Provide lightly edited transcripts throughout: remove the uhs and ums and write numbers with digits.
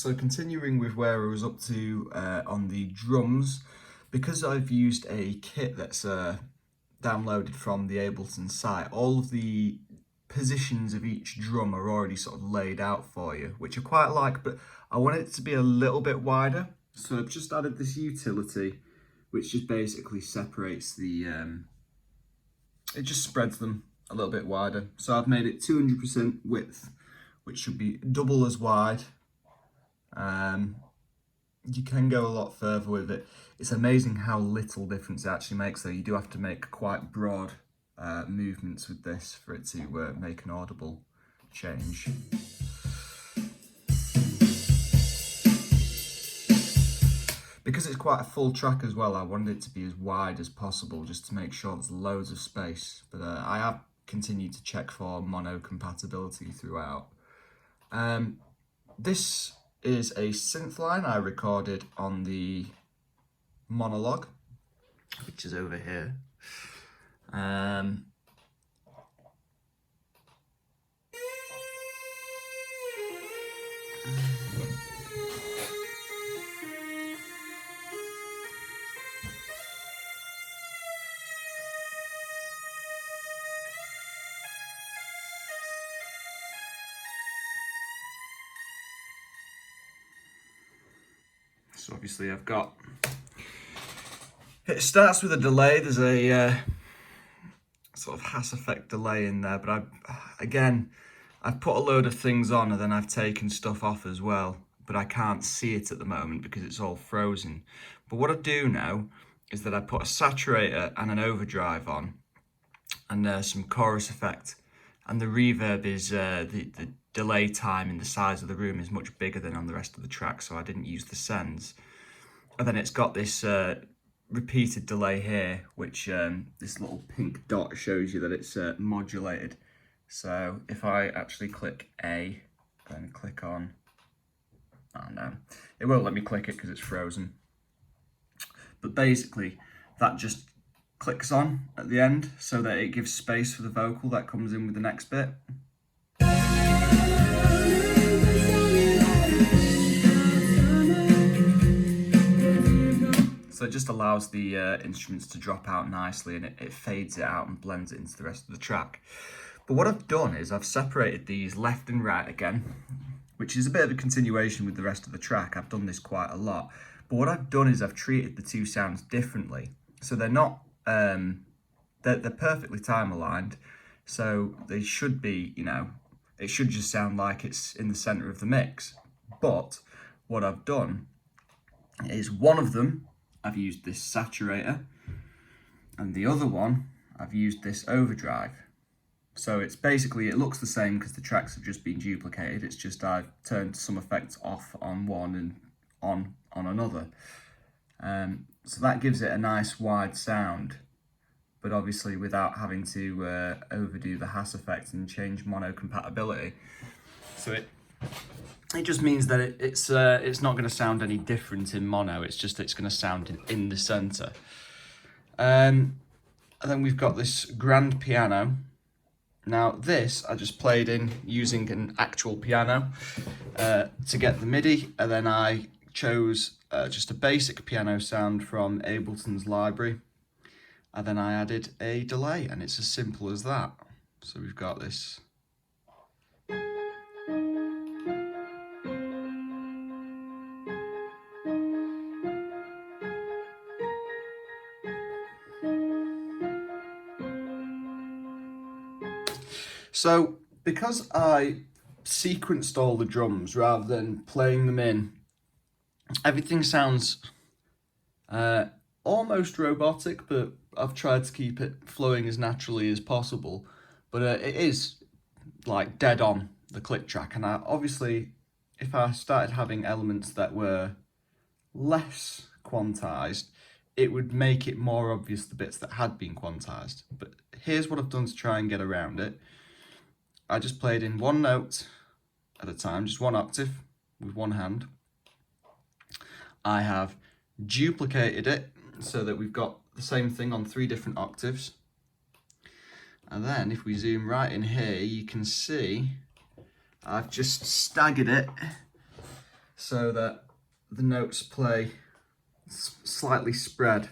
So continuing with where I was up to on the drums, because I've used a kit that's downloaded from the Ableton site, all of the positions of each drum are already sort of laid out for you, which I quite like, but I want it to be a little bit wider. So I've just added this utility, which just basically separates the, it just spreads them a little bit wider. So I've made it 200% width, which should be double as wide. You can go a lot further with it. It's amazing how little difference it actually makes, though. You do have to make quite broad movements with this for it to make an audible change. Because it's quite a full track as well, I wanted it to be as wide as possible just to make sure there's loads of space. But I have continued to check for mono compatibility throughout. This is a synth line I recorded on the monologue, which is over here. So obviously I've got, it starts with a delay. There's a sort of Hass effect delay in there, but I've put a load of things on and then I've taken stuff off as well, but I can't see it at the moment because it's all frozen. But what I do know is that I put a saturator and an overdrive on, and some chorus effect, and the reverb is the delay time in the size of the room is much bigger than on the rest of the track, so I didn't use the sends. And then it's got this repeated delay here, which this little pink dot shows you that it's modulated. So if I actually click A, then click on, oh no, it won't let me click it because it's frozen. But basically that just clicks on at the end so that it gives space for the vocal that comes in with the next bit. So it just allows the instruments to drop out nicely, and it fades it out and blends it into the rest of the track. But what I've done is I've separated these left and right again, which is a bit of a continuation with the rest of the track. I've done this quite a lot. But what I've done is I've treated the two sounds differently. So they're not, they're perfectly time aligned. So they should be, you know, it should just sound like it's in the center of the mix. But what I've done is one of them, I've used this saturator, and the other one, I've used this overdrive. So it's basically, it looks the same because the tracks have just been duplicated. It's just I've turned some effects off on one and on another. So that gives it a nice wide sound, but obviously without having to overdo the Hass effect and change mono compatibility. So it just means that it's not going to sound any different in mono. It's just it's going to sound in the center. And then we've got this grand piano. Now this I just played in using an actual piano to get the MIDI, and then I chose just a basic piano sound from Ableton's library, and then I added a delay, and it's as simple as that. So we've got this. So because I sequenced all the drums rather than playing them in, everything sounds almost robotic, but I've tried to keep it flowing as naturally as possible. But it is like dead on the click track, and obviously if I started having elements that were less quantized, it would make it more obvious the bits that had been quantized. But here's what I've done to try and get around it. I just played in one note at a time, just one octave with one hand. I have duplicated it so that we've got the same thing on 3 different octaves. And then if we zoom right in here, you can see I've just staggered it so that the notes play slightly spread,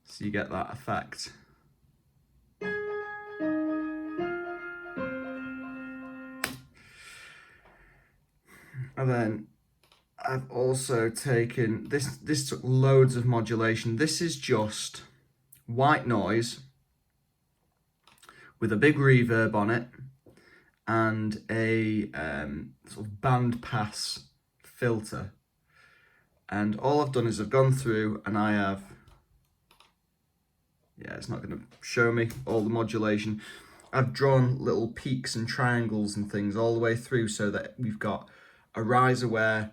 so you get that effect. And then I've also taken, this took loads of modulation. This is just white noise with a big reverb on it and a sort of band pass filter. And all I've done is I've gone through and I have, yeah, it's not going to show me all the modulation. I've drawn little peaks and triangles and things all the way through so that we've got a riser where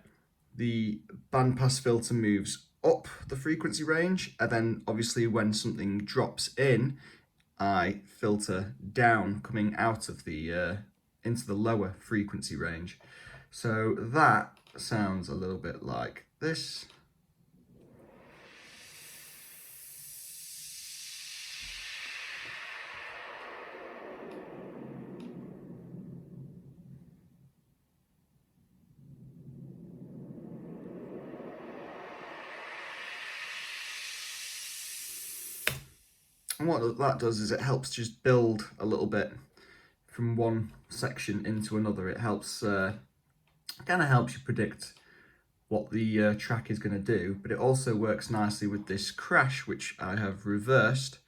the bandpass filter moves up the frequency range, and then obviously when something drops in, I filter down coming out of the into the lower frequency range. So that sounds a little bit like this. And what that does is it helps just build a little bit from one section into another. It helps, kind of helps you predict what the track is going to do, but it also works nicely with this crash, which I have reversed,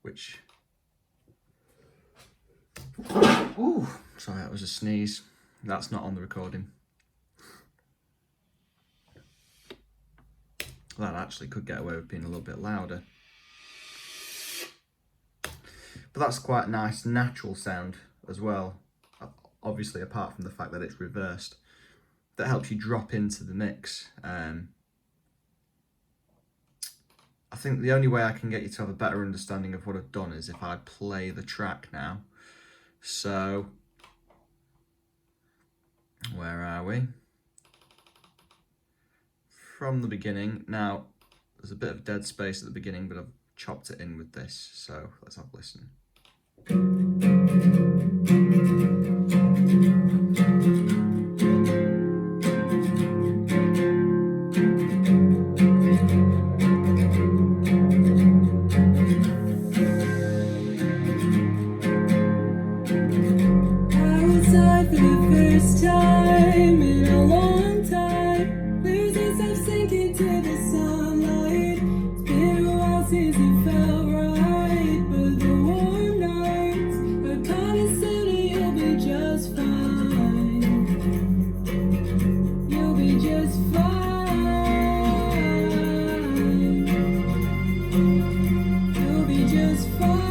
which, ooh, sorry, that was a sneeze. That's not on the recording. That actually could get away with being a little bit louder. But that's quite a nice natural sound as well, obviously apart from the fact that it's reversed. That helps you drop into the mix. I think the only way I can get you to have a better understanding of what I've done is if I play the track now. So, where are we? From the beginning. Now, there's a bit of dead space at the beginning, but I've chopped it in with this. So, let's have a listen. Outside for the first time in a long time, losing self sinking to the sunlight. It's been a while since it felt right, but the warm nights are coming soon and you'll be just fine. You'll be just fine. You'll be just fine.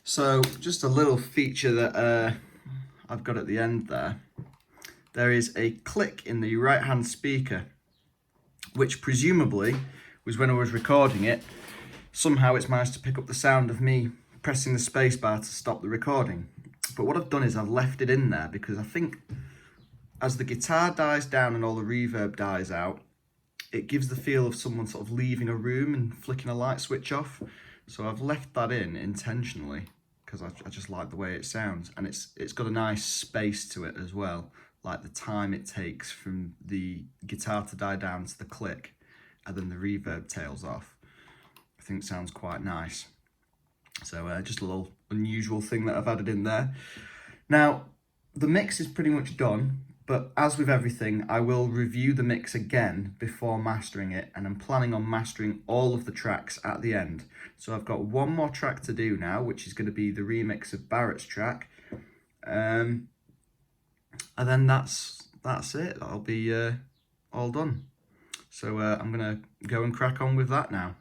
So just a little feature that I've got at the end there. There is a click in the right hand speaker, which presumably was when I was recording it. Somehow it's managed to pick up the sound of me pressing the spacebar to stop the recording. But what I've done is I've left it in there because I think as the guitar dies down and all the reverb dies out, it gives the feel of someone sort of leaving a room and flicking a light switch off. So I've left that in intentionally because I just like the way it sounds, and it's got a nice space to it as well, like the time it takes from the guitar to die down to the click and then the reverb tails off. I think sounds quite nice. So just a little unusual thing that I've added in there. Now, the mix is pretty much done, but as with everything, I will review the mix again before mastering it, and I'm planning on mastering all of the tracks at the end. So I've got one more track to do now, which is going to be the remix of Barrett's track. And then that's it. That'll be all done. So I'm going to go and crack on with that now.